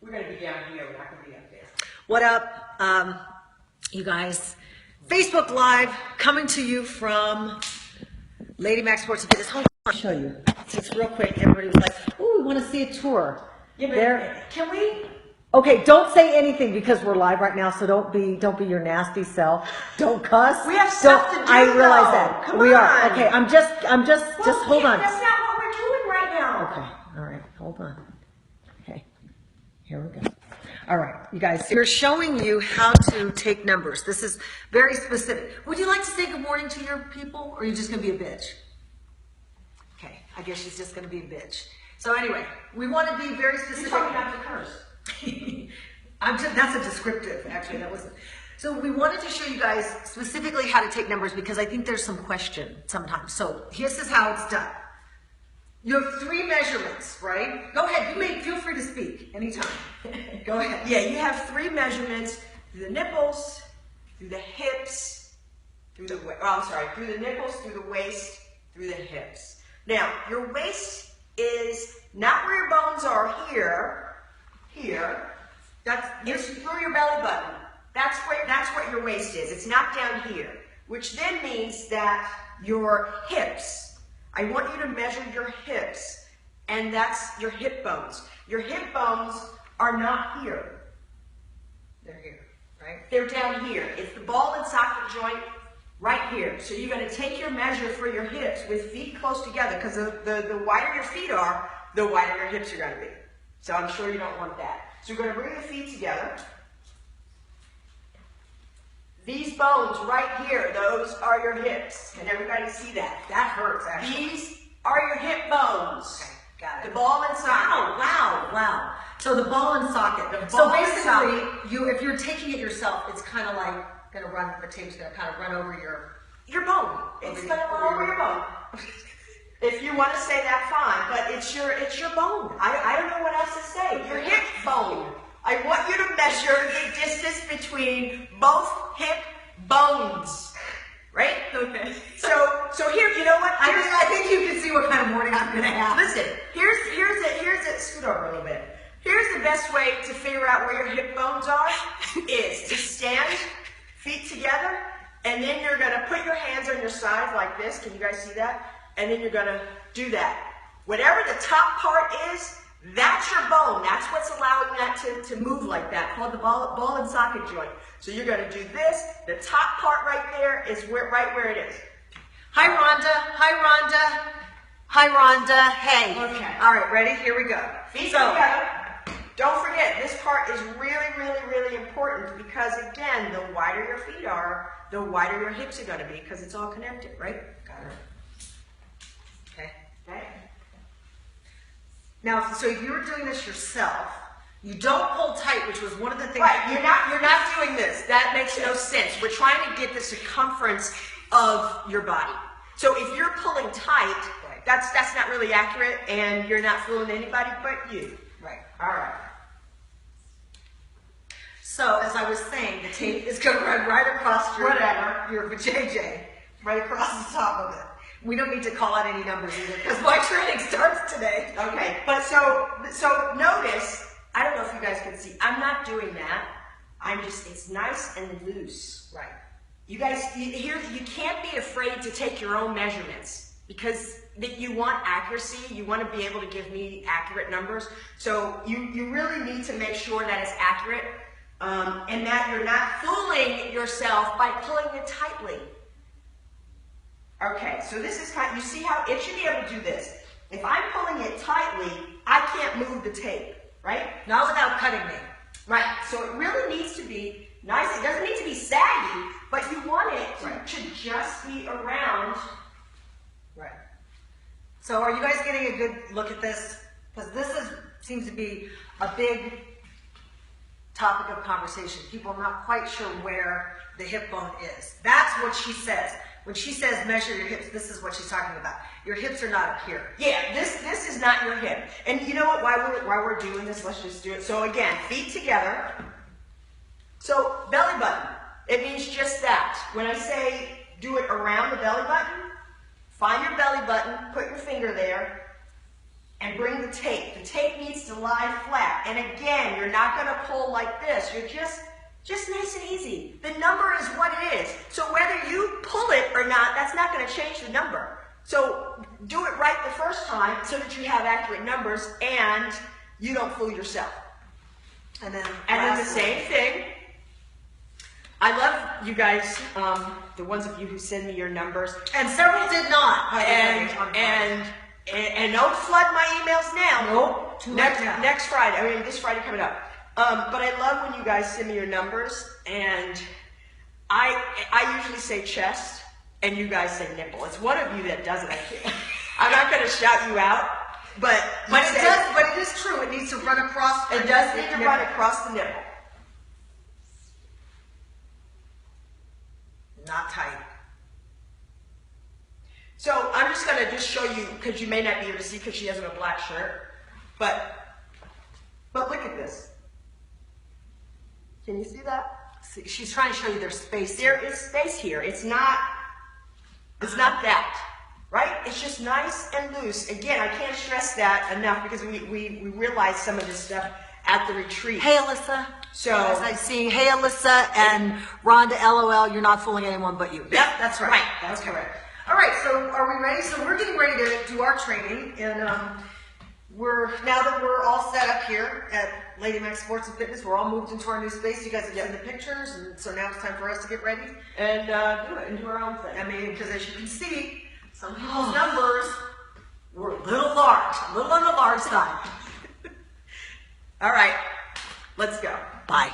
We're going to be down here. We're not going to be up there. What up, you guys? Facebook Live coming to you from Lady Mac Sports and Fitness. Hold on, I'll show you. Just real quick. Everybody was like, "Oh, we want to see a tour." Yeah, but there. Can we? Okay, don't say anything because we're live right now. So don't be your nasty self. Don't cuss. We have stuff to do. I realize though. that Come we on. are. Okay, I'm just hold on. That's not what we're doing right now. Okay, all right, hold on. Okay, here we go. All right, you guys, we're showing you how to take numbers. This is very specific. Would you like to say good morning to your people, or are you just going to be a bitch? Okay, I guess she's just going to be a bitch. So anyway, we want to be very specific. You told me not to curse. That's a descriptive, actually. That wasn't. So we wanted to show you guys specifically how to take numbers because I think there's some question sometimes. So this is how it's done. You have 3 measurements, right? Go ahead. Feel free to speak anytime. Go ahead. Yeah, you have 3 measurements through the nipples, through the hips, through the nipples, through the waist, through the hips. Now, your waist is not where your bones are here. It's through your belly button. That's what your waist is. It's not down here, which then means that your hips, I want you to measure your hips, and that's your hip bones. Your hip bones are not here. They're here, right? They're down here. It's the ball and socket joint right here. So you're going to take your measure for your hips with feet close together, because the wider your feet are, the wider your hips are going to be. So I'm sure you don't want that. So you're going to bring the feet together. These bones right here, those are your hips. Can everybody see that? That hurts, actually. These are your hip bones. Okay, got it. The ball and socket. Wow. So the ball and socket. So basically, if you're taking it yourself, it's kind of like going to run, the tape's going to kind of run over your bone. It's going to run over your bone. If you want to say that, fine, but it's your bone. I don't know what else to say. Your hip bone. I want you to measure the distance between both hip bones. Right? Okay. So here, you know what? I think you can see what kind of morning I'm going to have. Listen, here's it. Scoot over a little bit. Here's the best way to figure out where your hip bones are is to stand, feet together, and then you're going to put your hands on your sides like this. Can you guys see that? And then you're going to do that. Whatever the top part is, that's your bone. That's what's allowing that to move like that, called the ball and socket joint. So you're going to do this. The top part right there is right where it is. Hi, Rhonda. Hey. Okay. All right, ready? Here we go. Feet together. Don't forget, this part is really, really, really important because, again, the wider your feet are, the wider your hips are going to be because it's all connected, right? Got it. Okay. Now, so if you were doing this yourself, you don't pull tight, which was one of the things. Right, you're not doing this. That makes no sense. We're trying to get the circumference of your body. So if you're pulling tight, that's not really accurate, and you're not fooling anybody but you. Right. All right. So as I was saying, the tape is going to run right across your JJ, right across the top of it. We don't need to call out any numbers either because my training starts today. Okay, but so notice, I don't know if you guys can see, I'm not doing that. It's nice and loose. Right. You guys, you can't be afraid to take your own measurements because you want accuracy. You want to be able to give me accurate numbers. So you really need to make sure that it's accurate and that you're not fooling yourself by pulling it tightly. Okay, so this is you see how it should be able to do this. If I'm pulling it tightly, I can't move the tape, right? Not without cutting me. Right, so it really needs to be nice. It doesn't need to be saggy, but you want it to just be around. Right. So are you guys getting a good look at this? Because this seems to be a big topic of conversation. People are not quite sure where the hip bone is. That's what she says. When she says measure your hips, this is what she's talking about. Your hips are not up here. Yeah, this is not your hip. And you know what? While we're doing this, let's just do it. So again, feet together. So belly button. It means just that. When I say do it around the belly button, find your belly button, put your finger there, and bring the tape. The tape needs to lie flat. And again, you're not going to pull like this. You're just nice and easy. The number is what it is. So whether you pull it or not, that's not going to change the number. So do it right the first time so that you have accurate numbers and you don't fool yourself. And then the same thing. I love you guys, the ones of you who send me your numbers. And several did not. And don't flood my emails now. Nope. Next Friday. I mean, this Friday coming up. But I love when you guys send me your numbers, and I usually say chest, and you guys say nipple. It's one of you that does it. I'm not going to shout you out, but it is true. It needs to run across. It does need to run across the nipple. Not tight. So I'm just going to show you, because you may not be able to see because she has on a black shirt, but look at this. Can you see that? See, she's trying to show you there's space. There is space here. It's not that, right? It's just nice and loose. Again, I can't stress that enough because we realized some of this stuff at the retreat. Hey, Alyssa. So as I see, hey, Alyssa and Rhonda, LOL, you're not fooling anyone but you. Yep, that's right. That's correct. All right, so are we ready? So we're getting ready to do our training, and now that we're all set up here at Lady Mac Sports and Fitness, we're all moved into our new space. You guys have seen the pictures, and so now it's time for us to get ready and do it and do our own thing. I mean, because as you can see, some people's numbers were a little large, a little on the large side. All right, let's go. Bye.